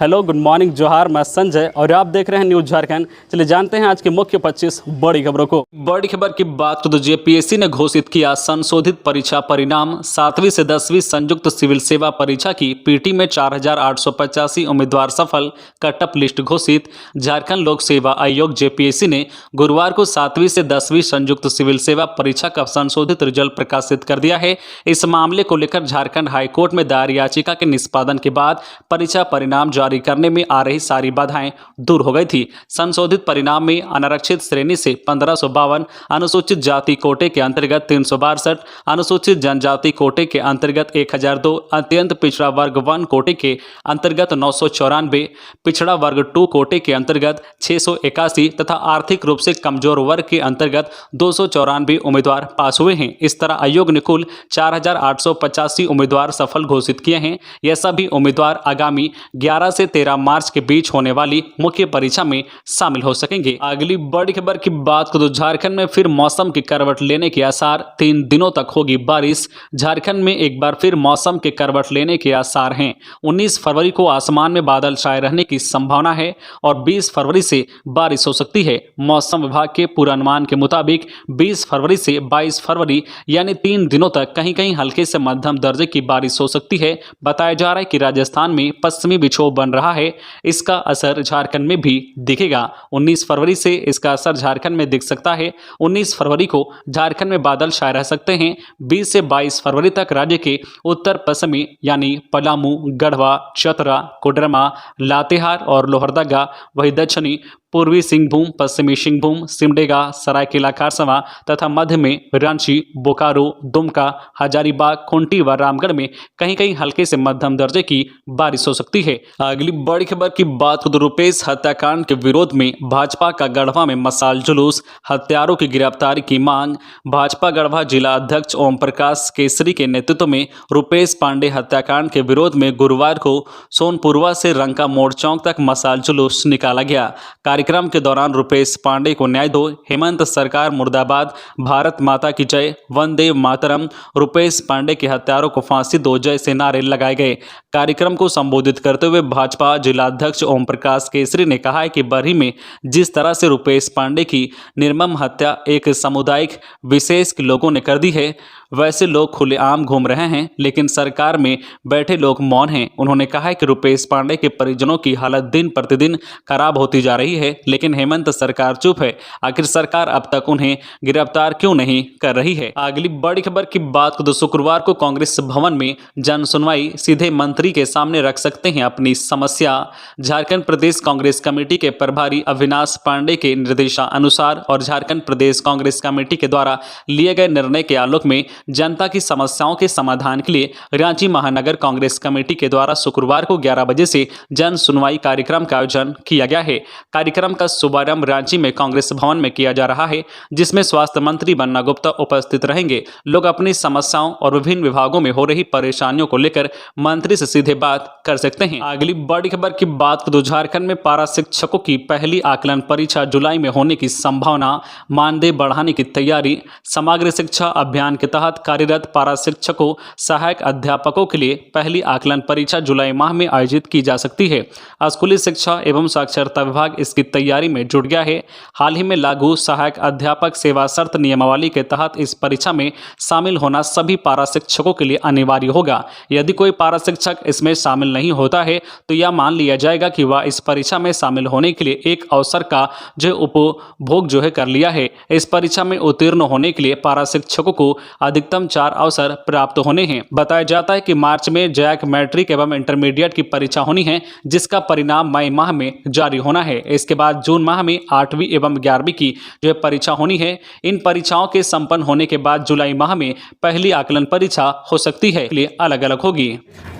Hello, good morning, जोहार। मैं संजय और आप देख रहे हैं न्यूज झारखंड। चलिए जानते हैं आज की मुख्य 25 बड़ी खबरों को। बड़ी खबर की बात तो जेपीएससी ने घोषित किया संशोधित परीक्षा परिणाम। 7वीं से 10वीं संयुक्त सिविल सेवा परीक्षा की पीटी में 4,885 उम्मीदवार सफल, कटअप लिस्ट घोषित। झारखंड लोक सेवा आयोग जेपीएससी ने गुरुवार को 7वीं से 10वीं संयुक्त सिविल सेवा परीक्षा का संशोधित रिजल्ट प्रकाशित कर दिया है। इस मामले को लेकर झारखंड हाईकोर्ट में दायर याचिका के निष्पादन के बाद परीक्षा परिणाम जारी करने में आ रही सारी बाधाएं दूर हो गई थी। संशोधित परिणाम में अनारक्षित श्रेणी से 1552, अनुसूचित जाति कोटे के अंतर्गत 362, अनुसूचित जनजाति कोटे के अंतर्गत 1002, अत्यंत पिछड़ा वर्ग 1 कोटे के अंतर्गत 994, पिछड़ा वर्ग 2 कोटे के अंतर्गत 681 तथा आर्थिक रूप से कमजोर वर्ग के अंतर्गत 294 उम्मीदवार पास हुए हैं। इस तरह आयोग ने कुल 4,885 उम्मीदवार सफल घोषित किए हैं। यह सभी उम्मीदवार आगामी 11 से 13 मार्च के बीच होने वाली मुख्य परीक्षा में शामिल हो सकेंगे। अगली बड़ी खबर की बात करें तो झारखंड में फिर मौसम की करवट लेने के आसार। 3 दिनों तक होगी बारिश। झारखंड में एक बार फिर मौसम के करवट लेने के आसार हैं। 19 फरवरी को आसमान में बादल छाए रहने की संभावना है और 20 फरवरी से बारिश हो सकती है। मौसम विभाग के पूर्वानुमान के मुताबिक 20 फरवरी से 22 फरवरी यानी 3 दिनों तक कहीं कहीं हल्के से मध्यम दर्जे की बारिश हो सकती है। बताया जा रहा है कि राजस्थान में पश्चिमी विक्षोभ बन रहा है, इसका असर झारखंड में भी दिखेगा। 19 फरवरी से इसका असर झारखंड में दिख सकता है। 19 फरवरी को झारखंड में बादल छाए रह सकते हैं। 20 से 22 फरवरी तक राज्य के उत्तर पश्चिमी यानी पलामू, गढ़वा, चतरा, कोडरमा, लातेहार और लोहरदगा, वही दक्षिणी पूर्वी सिंहभूम, पश्चिमी सिंहभूम, सिमडेगा, सरायकेला खरसावां तथा मध्य में रांची, बोकारो, दुमका, हजारीबाग, खूंटी व रामगढ़ में कहीं कहीं हल्के से मध्यम दर्जे की बारिश हो सकती है। अगली बड़ी खबर की बात करें तो रुपेश हत्याकांड के विरोध में भाजपा का गढ़वा में मशाल जुलूस, हत्यारों की गिरफ्तारी की मांग। भाजपा गढ़वा जिला अध्यक्ष ओम प्रकाश केसरी के नेतृत्व में रुपेश पांडे हत्याकांड के विरोध में गुरुवार को सोनपुरवा से रंका मोड़ चौक तक मशाल जुलूस निकाला गया। कार्यक्रम के दौरान रुपेश पांडे को न्याय दो, हेमंत सरकार मुर्दाबाद, भारत माता की जय, वंदे मातरम, रुपेश पांडे के हत्यारों को फांसी दो जैसे नारे लगाए गए। कार्यक्रम को संबोधित करते हुए भाजपा जिलाध्यक्ष ओम प्रकाश केसरी ने कहा है कि बरही में जिस तरह से रुपेश पांडे की निर्मम हत्या एक सामुदायिक विशेष के लोगों ने कर दी है, वैसे लोग खुलेआम घूम रहे हैं, लेकिन सरकार में बैठे लोग मौन हैं। उन्होंने कहा है कि रुपेश पांडे के परिजनों की हालत दिन प्रतिदिन खराब होती जा रही है, लेकिन हेमंत सरकार चुप है। आखिर सरकार अब तक उन्हें गिरफ्तार क्यों नहीं कर रही है। अगली बड़ी खबर की बात करें तो शुक्रवार को कांग्रेस भवन में जन सुनवाई, सीधे मंत्री के सामने रख सकते हैं अपनी समस्या। झारखंड प्रदेश कांग्रेस कमेटी के प्रभारी अविनाश पांडे के निर्देशानुसार और झारखंड प्रदेश कांग्रेस कमेटी के द्वारा लिए गए निर्णय के आलोक में जनता की समस्याओं के समाधान के लिए रांची महानगर कांग्रेस कमेटी के द्वारा शुक्रवार को 11 बजे से जन सुनवाई कार्यक्रम का आयोजन किया गया है। कार्यक्रम का शुभारंभ रांची में कांग्रेस भवन में किया जा रहा है, जिसमें स्वास्थ्य मंत्री बन्ना गुप्ता उपस्थित रहेंगे। लोग अपनी समस्याओं और विभिन्न विभागों में हो रही परेशानियों को लेकर मंत्री से सीधे बात कर सकते हैं। अगली बड़ी खबर की बात करें तो झारखंड में पारा शिक्षकों की पहली आकलन परीक्षा जुलाई में होने की संभावना, मानदेय बढ़ाने की तैयारी। समग्र शिक्षा अभियान के तहत कार्यरत पारा शिक्षकों, सहायक अध्यापकों के लिए पहली आकलन परीक्षा जुलाई माह में आयोजित की जा सकती है। स्कूली शिक्षा एवं साक्षरता विभाग इसकी तैयारी में जुट गया है। हाल ही में लागू सहायक अध्यापक सेवा शर्त नियमावली के तहत इस परीक्षा में शामिल होना सभी पारा शिक्षकों के लिए अनिवार्य होगा। यदि कोई पारा शिक्षक इसमें शामिल नहीं होता है तो यह मान लिया जाएगा कि वह इस परीक्षा में शामिल होने के लिए एक अवसर का उपभोग कर लिया है। इस परीक्षा में उत्तीर्ण होने के लिए पारा शिक्षकों को अधिकतम 4 अवसर प्राप्त होने हैं। बताया जाता है कि मार्च में जैक मैट्रिक एवं इंटरमीडिएट की परीक्षा होनी है, जिसका परिणाम मई माह में जारी होना है। इसके बाद जून माह में 8वीं एवं 11वीं की परीक्षा होनी है। इन परीक्षाओं के संपन्न होने के बाद जुलाई माह में पहली आकलन परीक्षा हो सकती है, लिए अलग अलग होगी।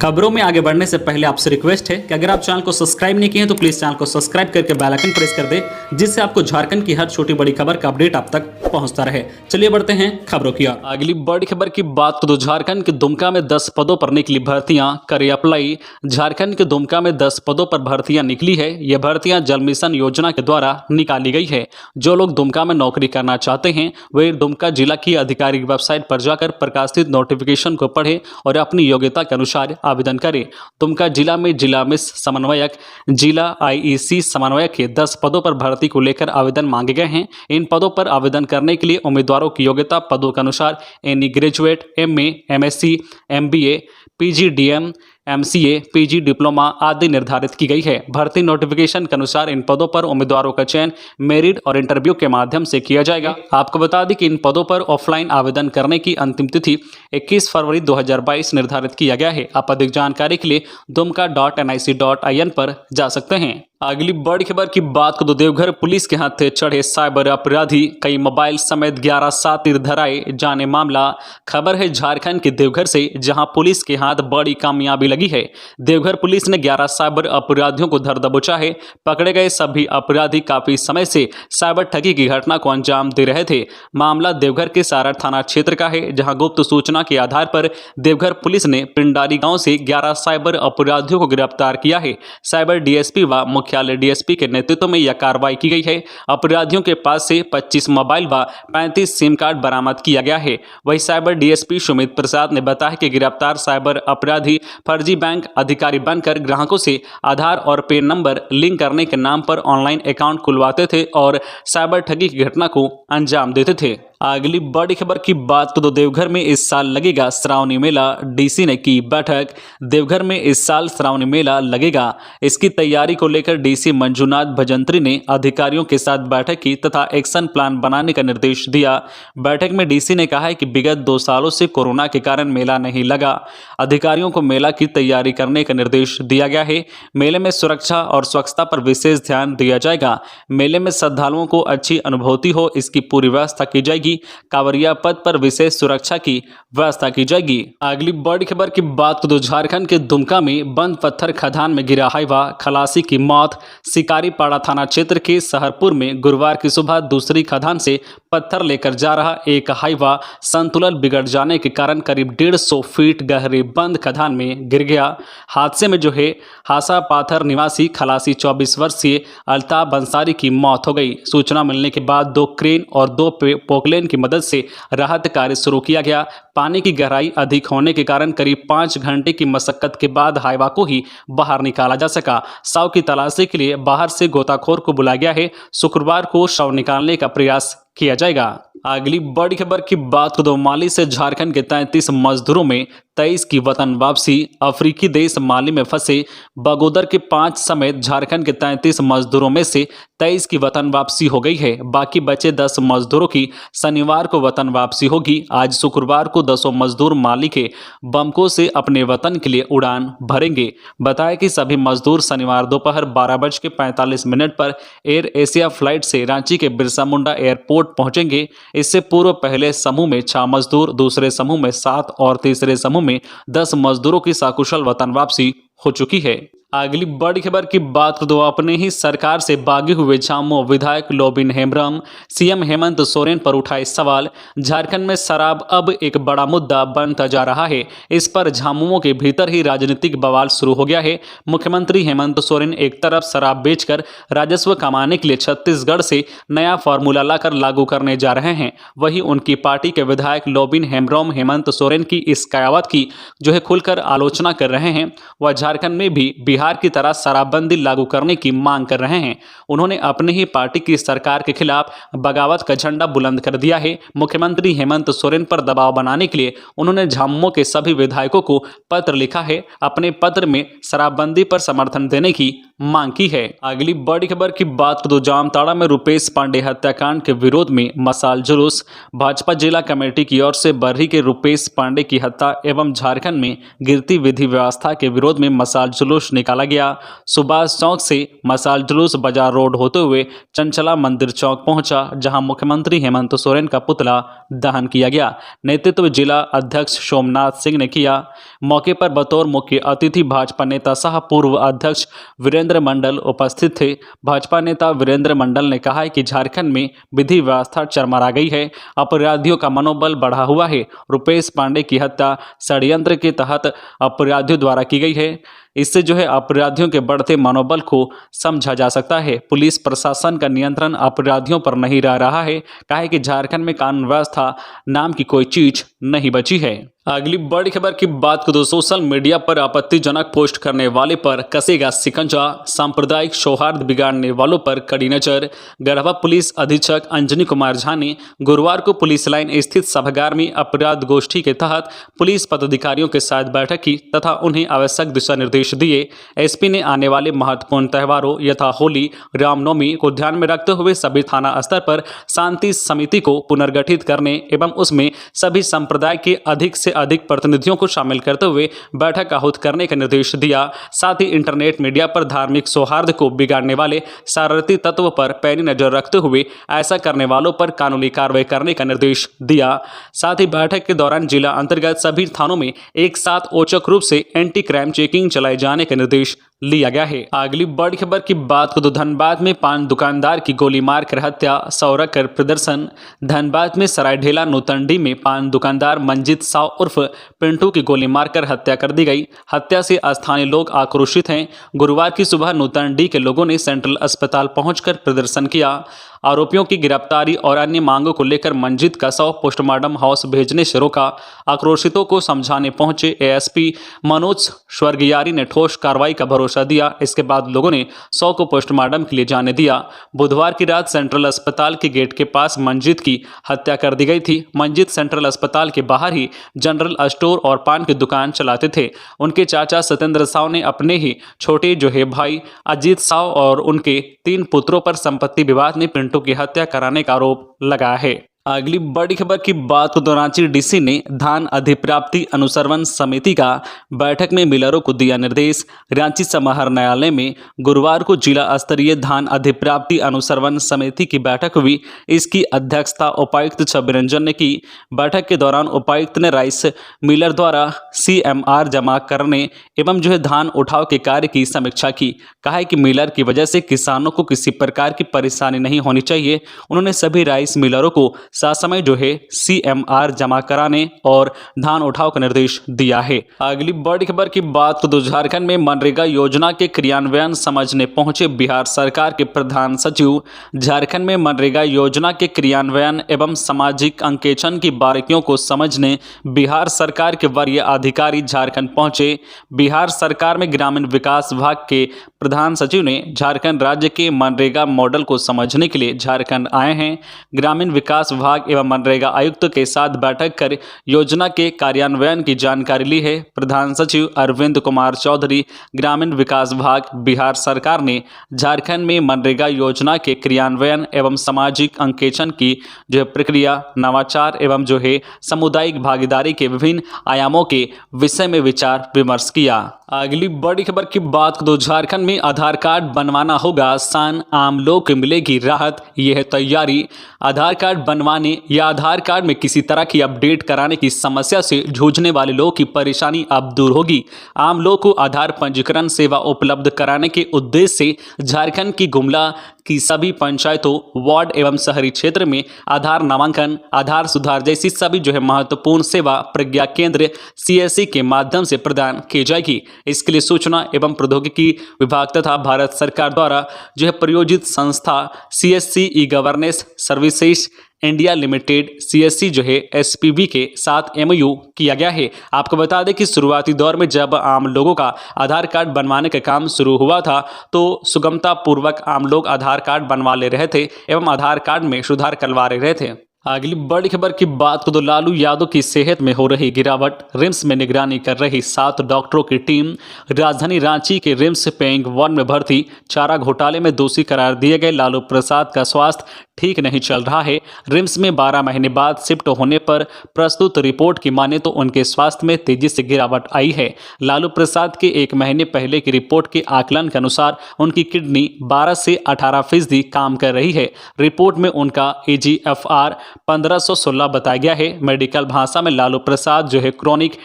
खबरों में आगे बढ़ने से पहले आपसे रिक्वेस्ट है कि अगर आप चैनल को सब्सक्राइब नहीं किए हैं तो प्लीज चैनल को सब्सक्राइब करके बेल आइकन प्रेस कर दे, जिससे आपको झारखंड की हर छोटी बड़ी खबर का अपडेट आप तक पहुंचता रहे। चलिए बढ़ते हैं खबरों की ओर। अगली बड़ी खबर की बात तो झारखंड के दुमका में 10 पदों पर निकली भर्तियां, करे अप्लाई। झारखंड के दुमका में 10 पदों पर भर्तियां निकली है। यह भर्तियां जल मिशन योजना के द्वारा निकाली गई है। जो लोग दुमका में नौकरी करना चाहते हैं वे दुमका जिला की आधिकारिक वेबसाइट पर जाकर प्रकाशित नोटिफिकेशन को पढ़ें और अपनी योग्यता के अनुसार आवेदन करें। दुमका जिला में जिला मिस समन्वयक, जिला IEC समन्वयक के 10 पदों पर भर्ती को लेकर आवेदन मांगे गए हैं। इन पदों पर आवेदन करने के लिए उम्मीदवारों की योग्यता पदों के अनुसार any graduate, MA, MSc, MBA, PG DM, MCA, PG diploma आदि निर्धारित की गई है। भर्ती नोटिफिकेशन के अनुसार इन पदों पर उम्मीदवारों का चयन मेरिट और इंटरव्यू के माध्यम से किया जाएगा। आपको बता दें कि इन पदों पर ऑफलाइन आवेदन करने की अंतिम तिथि 21 फरवरी 2022 निर्धारित किया गया है। आप अधिक जानकारी के लिए dumka.nic.in पर जा सकते हैं। अगली बड़ी खबर की बात को तो देवघर पुलिस के हाथ चढ़े साइबर अपराधी, कई मोबाइल समेत 11 साथी धराए जाने मामला। खबर है झारखंड के देवघर से, जहां पुलिस के हाथ बड़ी कामयाबी लगी है। देवघर पुलिस ने 11 साइबर अपराधियों को धर दबोचा है। पकड़े गए सभी अपराधी काफी समय से साइबर ठगी की घटना को अंजाम दे रहे थे। मामला देवघर के सारठ थाना क्षेत्र का है, जहां गुप्त सूचना के आधार पर देवघर पुलिस ने पिंडारी गांव से 11 साइबर अपराधियों को गिरफ्तार किया है। साइबर DSP व मुख्यालय DSP के नेतृत्व में यह कार्रवाई की गई है। अपराधियों के पास से 25 मोबाइल व 35 सिम कार्ड बरामद किया गया है। वही साइबर DSP सुमित प्रसाद ने बताया कि गिरफ्तार साइबर अपराधी फर्जी बैंक अधिकारी बनकर ग्राहकों से आधार और पैन नंबर लिंक करने के नाम पर ऑनलाइन अकाउंट खुलवाते थे और साइबर ठगी की घटना को अंजाम देते थे। अगली बड़ी खबर की बात तो देवघर में इस साल लगेगा श्रावणी मेला, DC ने की बैठक। देवघर में इस साल श्रावणी मेला लगेगा। इसकी तैयारी को लेकर DC मंजूनाथ भजंत्री ने अधिकारियों के साथ बैठक की तथा एक्शन प्लान बनाने का निर्देश दिया। बैठक में DC ने कहा है कि विगत 2 सालों से कोरोना के कारण मेला नहीं लगा। अधिकारियों को मेला की तैयारी करने का निर्देश दिया गया है। मेले में सुरक्षा और स्वच्छता पर विशेष ध्यान दिया जाएगा। मेले में श्रद्धालुओं को अच्छी अनुभूति हो, इसकी पूरी व्यवस्था की जाएगी। कांवरिया पथ पर विशेष सुरक्षा की व्यवस्था की जाएगी। अगली बड़ी खबर की बात तो झारखंड के दुमका में बंद पत्थर खदान में गिरा हाईवा, खलासी की मौत। शिकारीपाड़ा थाना क्षेत्र के सहरपुर में गुरुवार की सुबह दूसरी खदान से पत्थर लेकर जा रहा एक हाईवा संतुलन बिगड़ जाने के कारण करीब 150 फीट गहरे बंद खदान में गिर गया। हादसे में जो है हासा पाथर निवासी खलासी 24 वर्षीय अल्ताफ अंसारी की मौत हो गई। सूचना मिलने के बाद 2 क्रेन और 2 पोकलेन की मदद से राहत कार्य शुरू किया गया। पानी की गहराई अधिक होने के कारण करीब 5 घंटे की मशक्कत के बाद हाईवा को ही बाहर निकाला जा सका। शव की तलाशी के लिए बाहर से गोताखोर को बुलाया गया है। शुक्रवार को शव निकालने का प्रयास किया जाएगा। अगली बड़ी खबर की बात को माली से झारखंड के 33 मजदूरों में 23 की वतन वापसी। अफ्रीकी देश माली में फंसे बगोदर के 5 समेत झारखंड के 33 मजदूरों में से 23 की वतन वापसी हो गई है। बाकी बचे 10 मजदूरों की शनिवार को वतन वापसी होगी। आज शुक्रवार को 10 मजदूर माली के बमको से अपने वतन के लिए उड़ान भरेंगे। बताया कि सभी मजदूर शनिवार दोपहर 12:45 पर एयर एशिया फ्लाइट से रांची के बिरसा मुंडा एयरपोर्ट पहुंचेंगे। इससे पूर्व पहले समूह में 6 मजदूर, दूसरे समूह में 7 और तीसरे समूह में 10 मजदूरों की सकुशल वतन वापसी हो चुकी है। अगली बड़ी खबर की बात तो अपने ही सरकार से भागे हुए झामुमो विधायक लोबिन हेम्ब्रम CM हेमंत सोरेन पर उठाए सवाल। झारखंड में शराब अब एक बड़ा मुद्दा बनता जा रहा है। इस पर झामुमो के भीतर ही राजनीतिक बवाल शुरू हो गया है। मुख्यमंत्री हेमंत सोरेन एक तरफ शराब बेचकर राजस्व कमाने के लिए छत्तीसगढ़ से नया फॉर्मूला लाकर लागू करने जा रहे हैं, वहीं उनकी पार्टी के विधायक लोबिन हेम्ब्रम हेमंत सोरेन की इस कयावत की जो है खुलकर आलोचना कर रहे हैं। वह झारखंड में भी बिहार की तरह शराबबंदी लागू करने की मांग कर रहे हैं। उन्होंने अपनी ही पार्टी की सरकार के खिलाफ बगावत का झंडा बुलंद कर दिया है। मुख्यमंत्री हेमंत सोरेन पर दबाव बनाने के लिए उन्होंने झामुमो के सभी विधायकों को पत्र लिखा है। अपने पत्र में शराबबंदी पर समर्थन देने की मांग की है। अगली बड़ी खबर की बात तो जामताड़ा में रुपेश पांडे हत्याकांड के विरोध में मशाल जुलूस। भाजपा जिला कमेटी की ओर से बरही के रुपेश पांडे की हत्या एवं झारखंड में गिरती विधि व्यवस्था के विरोध में मशाल जुलूस निकाला गया। सुभाष चौक से मशाल जुलूस बाजार रोड होते हुए चंचला मंदिर चौक पहुंचा, जहां मुख्यमंत्री हेमंत सोरेन का पुतला दहन किया गया। नेतृत्व जिला अध्यक्ष सोमनाथ सिंह ने किया। मौके पर बतौर मुख्य अतिथि भाजपा नेता सह पूर्व अध्यक्ष वीरेंद्र मंडल उपस्थित थे। भाजपा नेता वीरेंद्र मंडल ने कहा है कि झारखंड में विधि व्यवस्था चरमरा गई है, अपराधियों का मनोबल बढ़ा हुआ है। रुपेश पांडे की हत्या षड्यंत्र के तहत अपराधियों द्वारा की गई है। इससे जो है अपराधियों के बढ़ते मनोबल को समझा जा सकता है। पुलिस प्रशासन का नियंत्रण अपराधियों पर नहीं रह रहा है, काहे कि झारखंड में कानून व्यवस्था नाम की कोई चीज नहीं बची है। अगली बड़ी खबर की बात करें तो सोशल मीडिया पर आपत्तिजनक पोस्ट करने वाले पर कसेगा शिकंजा, सांप्रदायिक सौहार्द बिगाड़ने वालों पर कड़ी नजर। गढ़वा पुलिस अधीक्षक अंजनी कुमार झा ने गुरुवार को पुलिस लाइन स्थित सभागार में अपराध गोष्ठी के तहत पुलिस पदाधिकारियों के साथ बैठक की तथा उन्हें आवश्यक दिशा निर्देश दिए। एसपी ने आने वाले महत्वपूर्ण त्योहारों यथा होली, रामनवमी को ध्यान में रखते हुए सभी थाना स्तर पर शांति समिति को पुनर्गठित करने एवं उसमें सभी संप्रदाय के अधिक से अधिक प्रतिनिधियों को शामिल करते हुए बैठक आहूत करने का निर्देश दिया। साथ ही इंटरनेट मीडिया पर धार्मिक सौहार्द को बिगाड़ने वाले शरारती तत्व पर पैनी नजर रखते हुए ऐसा करने वालों पर कानूनी कार्रवाई करने का निर्देश दिया। साथ ही बैठक के दौरान जिला अंतर्गत सभी थानों में एक साथ औचक रूप से एंटी क्राइम चेकिंग चलाए जाने का निर्देश लिया गया है। अगली बड़ी खबर की बात को तो धनबाद में पान दुकानदार की गोली मारकर हत्या, सौरक कर प्रदर्शन। धनबाद में सरायढेला नूतंडी में पान दुकानदार मंजीत साव उर्फ पिंटू की गोली मारकर हत्या कर दी गई। हत्या से स्थानीय लोग आक्रोशित हैं। गुरुवार की सुबह नूतंडी के लोगों ने सेंट्रल अस्पताल पहुंचकर प्रदर्शन किया। आरोपियों की गिरफ्तारी और अन्य मांगों को लेकर मंजीत का शव पोस्टमार्टम हाउस भेजने से रोका। आक्रोशितों को समझाने पहुंचे एएसपी मनोज स्वर्गियारी ने ठोस कार्रवाई का भरोसा दिया। इसके बाद लोगों ने शव को पोस्टमार्टम के लिए जाने दिया। बुधवार की रात सेंट्रल अस्पताल के गेट के पास मंजीत की हत्या कर दी गई थी। मंजीत सेंट्रल अस्पताल के बाहर ही जनरल स्टोर और पान की दुकान चलाते थे। उनके चाचा सत्येंद्र साव ने अपने ही छोटे जो है भाई अजीत साव और उनके 3 पुत्रों पर संपत्ति विवाद में पिंटू की हत्या कराने का आरोप लगाया है। अगली बड़ी खबर की बात को तो रांची डीसी ने धान अधिप्राप्ति अनुसरण समिति का बैठक में मिलरों को दिया निर्देश। रांची समाहर न्यायालय में गुरुवार को जिला स्तरीय धान अधिप्राप्ति अनुसरण समिति की बैठक हुई। इसकी अध्यक्षता उपायुक्त छवि रंजन ने की। बैठक के दौरान उपायुक्त ने राइस मिलर द्वारा CMR जमा करने एवं जो है धान उठाव के कार्य की समीक्षा की। कहा है कि मिलर की वजह से किसानों को किसी प्रकार की परेशानी नहीं होनी चाहिए। उन्होंने सभी राइस मिलरों को समय जो है CMR जमा कराने और धान उठाव का निर्देश दिया है। अगली बड़ी खबर की बात तो झारखंड में मनरेगा योजना के क्रियान्वयन समझने पहुंचे बिहार सरकार के प्रधान सचिव। झारखंड में मनरेगा योजना के क्रियान्वयन एवं सामाजिक अंकेक्षण की बारीकियों को समझने बिहार सरकार के वरीय अधिकारी झारखंड पहुंचे। बिहार सरकार में ग्रामीण विकास विभाग के प्रधान सचिव ने झारखंड राज्य के मनरेगा मॉडल को समझने के लिए झारखंड आए हैं। ग्रामीण विकास विभाग एवं मनरेगा आयुक्त के साथ बैठक कर योजना के कार्यान्वयन की जानकारी ली है। प्रधान सचिव अरविंद कुमार चौधरी, ग्रामीण विकास विभाग, बिहार सरकार ने झारखंड में मनरेगा योजना के क्रियान्वयन एवं सामाजिक अंकेक्षण की जो है प्रक्रिया, नवाचार एवं जो है सामुदायिक भागीदारी के विभिन्न आयामों के विषय में विचार विमर्श किया। अगली बड़ी खबर की बात तो झारखंड में आधार कार्ड बनवाना होगा आसान, आम लोग को मिलेगी राहत, यह है तैयारी। आधार कार्ड बनवाने या आधार कार्ड में किसी तरह की अपडेट कराने की समस्या से जूझने वाले लोगों की परेशानी अब दूर होगी। आम लोग को आधार पंजीकरण सेवा उपलब्ध कराने के उद्देश्य से झारखंड की गुमला की सभी पंचायतों, वार्ड एवं शहरी क्षेत्र में आधार नामांकन, आधार सुधार जैसी सभी जो है महत्वपूर्ण सेवा प्रज्ञा केंद्र CSC के माध्यम से प्रदान की जाएगी। इसके लिए सूचना एवं प्रौद्योगिकी विभाग तथा भारत सरकार द्वारा जो है प्रायोजित संस्था CSC e-governance services India limited CSC जो है SPV के साथ MOU किया गया है। आपको बता दें कि शुरुआती दौर में जब आम लोगों का आधार कार्ड बनवाने का काम शुरू हुआ था तो सुगमता पूर्वक आम लोग आधार कार्ड बनवा ले रहे थे एवं आधार कार्ड में सुधार करवा रहे थे। अगली बड़ी खबर की बात को तो लालू यादव की सेहत में हो रही गिरावट, रिम्स में निगरानी कर रही 7 डॉक्टरों की टीम। राजधानी रांची के रिम्स पेइंग 1 में भर्ती चारा घोटाले में दोषी करार दिए गए लालू प्रसाद का स्वास्थ्य ठीक नहीं चल रहा है। रिम्स में 12 महीने बाद शिफ्ट होने पर प्रस्तुत रिपोर्ट की माने तो उनके स्वास्थ्य में तेजी से गिरावट आई है। लालू प्रसाद के 1 महीने पहले की रिपोर्ट के आकलन के अनुसार उनकी किडनी 12 से 18% काम कर रही है। रिपोर्ट में उनका AGFR 1516 बताया गया है। मेडिकल भाषा में लालू प्रसाद जो है क्रोनिक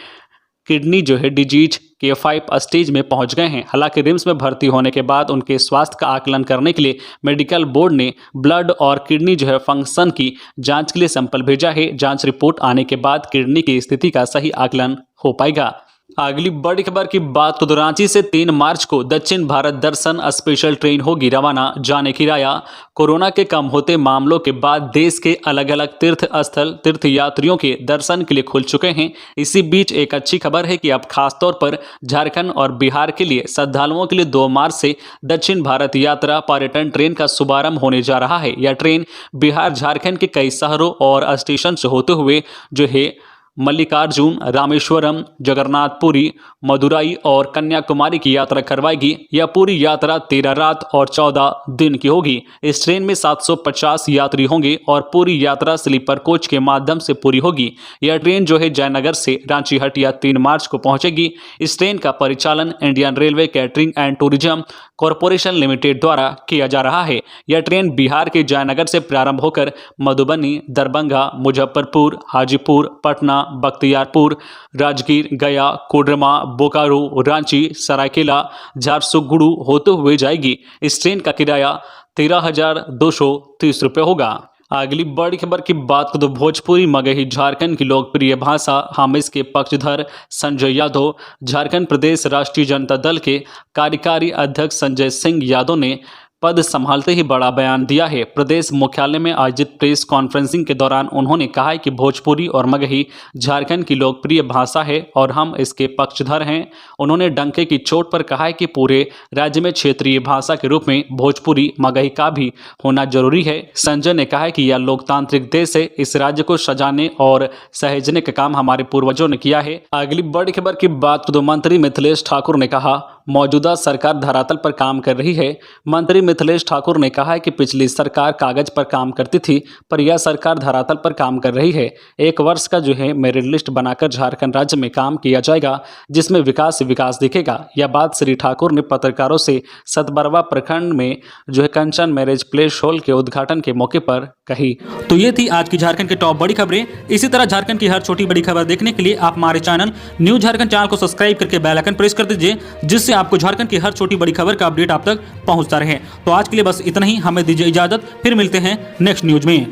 किडनी जो है डिजीज के 5 स्टेज में पहुंच गए हैं। हालांकि रिम्स में भर्ती होने के बाद उनके स्वास्थ्य का आकलन करने के लिए मेडिकल बोर्ड ने ब्लड और किडनी जो है फंक्शन की जांच के लिए सैंपल भेजा है। जांच रिपोर्ट आने के बाद किडनी की स्थिति का सही आकलन हो पाएगा। अगली बड़ी खबर की बात तो रांची से 3 मार्च को दक्षिण भारत दर्शन स्पेशल ट्रेन होगी रवाना, जाने किराया। कोरोना के कम होते मामलों के बाद देश के अलग अलग तीर्थ स्थल तीर्थ यात्रियों के दर्शन के लिए खुल चुके हैं। इसी बीच एक अच्छी खबर है कि अब खासतौर पर झारखंड और बिहार के लिए श्रद्धालुओं के लिए 2 मार्च से दक्षिण भारत यात्रा पर्यटन ट्रेन का शुभारंभ होने जा रहा है। यह ट्रेन बिहार झारखंड के कई शहरों और स्टेशन से होते हुए जो है मल्लिकार्जुन, रामेश्वरम, जगन्नाथपुरी, मदुराई और कन्याकुमारी की यात्रा करवाएगी। यह पूरी यात्रा 13 रात और 14 दिन की होगी। इस ट्रेन में 750 यात्री होंगे और पूरी यात्रा स्लीपर कोच के माध्यम से पूरी होगी। यह ट्रेन जो है जयनगर से रांची हटिया 3 मार्च को पहुंचेगी। इस ट्रेन का परिचालन Indian railway catering and tourism corporation limited द्वारा किया जा रहा है। यह ट्रेन बिहार के जयनगर से प्रारंभ होकर मधुबनी, दरभंगा, मुजफ्फरपुर, हाजीपुर, पटना, बख्तियारपुर, राजगीर, गया, कोडरमा, बोकारो, रांची, सरायकेला, झारसुगुड़ू होते हुए जाएगी। इस ट्रेन का किराया 13,230 रुपये होगा। अगली बड़ी खबर की बात करें तो भोजपुरी मगही झारखंड की लोकप्रिय भाषा। हम इसके पक्षधर संजय यादव। झारखंड प्रदेश राष्ट्रीय जनता दल के कार्यकारी अध्यक्ष संजय सिंह यादव ने पद संभालते ही बड़ा बयान दिया है। प्रदेश मुख्यालय में आयोजित प्रेस कॉन्फ्रेंसिंग के दौरान उन्होंने कहा है कि भोजपुरी और मगही झारखंड की लोकप्रिय भाषा है और हम इसके पक्षधर हैं। उन्होंने डंके की चोट पर कहा है कि पूरे राज्य में क्षेत्रीय भाषा के रूप में भोजपुरी मगही का भी होना जरूरी है। संजय ने कहा है कि यह लोकतांत्रिक देश है, इस राज्य को सजाने और सहेजने का काम हमारे पूर्वजों ने किया है। अगली बड़ी खबर की बात तो मंत्री मिथिलेश ठाकुर ने कहा, मौजूदा सरकार धरातल पर काम कर रही है। मंत्री मिथिलेश ठाकुर ने कहा है कि पिछली सरकार कागज पर काम करती थी, पर यह सरकार धरातल पर काम कर रही है। 1 वर्ष का जो है मेरिट लिस्ट बनाकर झारखंड राज्य में काम किया जाएगा, जिसमें विकास दिखेगा। यह बात श्री ठाकुर ने पत्रकारों से सतबरवा प्रखंड में जो है कंचन मैरिज प्लेस हॉल के उद्घाटन के मौके पर कही। तो ये थी आज की झारखंड की टॉप बड़ी खबरें। इसी तरह झारखंड की हर छोटी बड़ी खबर देखने के लिए आप हमारे चैनल न्यूज झारखंड चैनल को सब्सक्राइब करके बेल आइकन प्रेस कर दीजिए, जिससे आपको झारखंड की हर छोटी बड़ी खबर का अपडेट आप तक पहुंचता रहे। तो आज के लिए बस इतना ही, हमें दीजिए इजाजत, फिर मिलते हैं नेक्स्ट न्यूज में।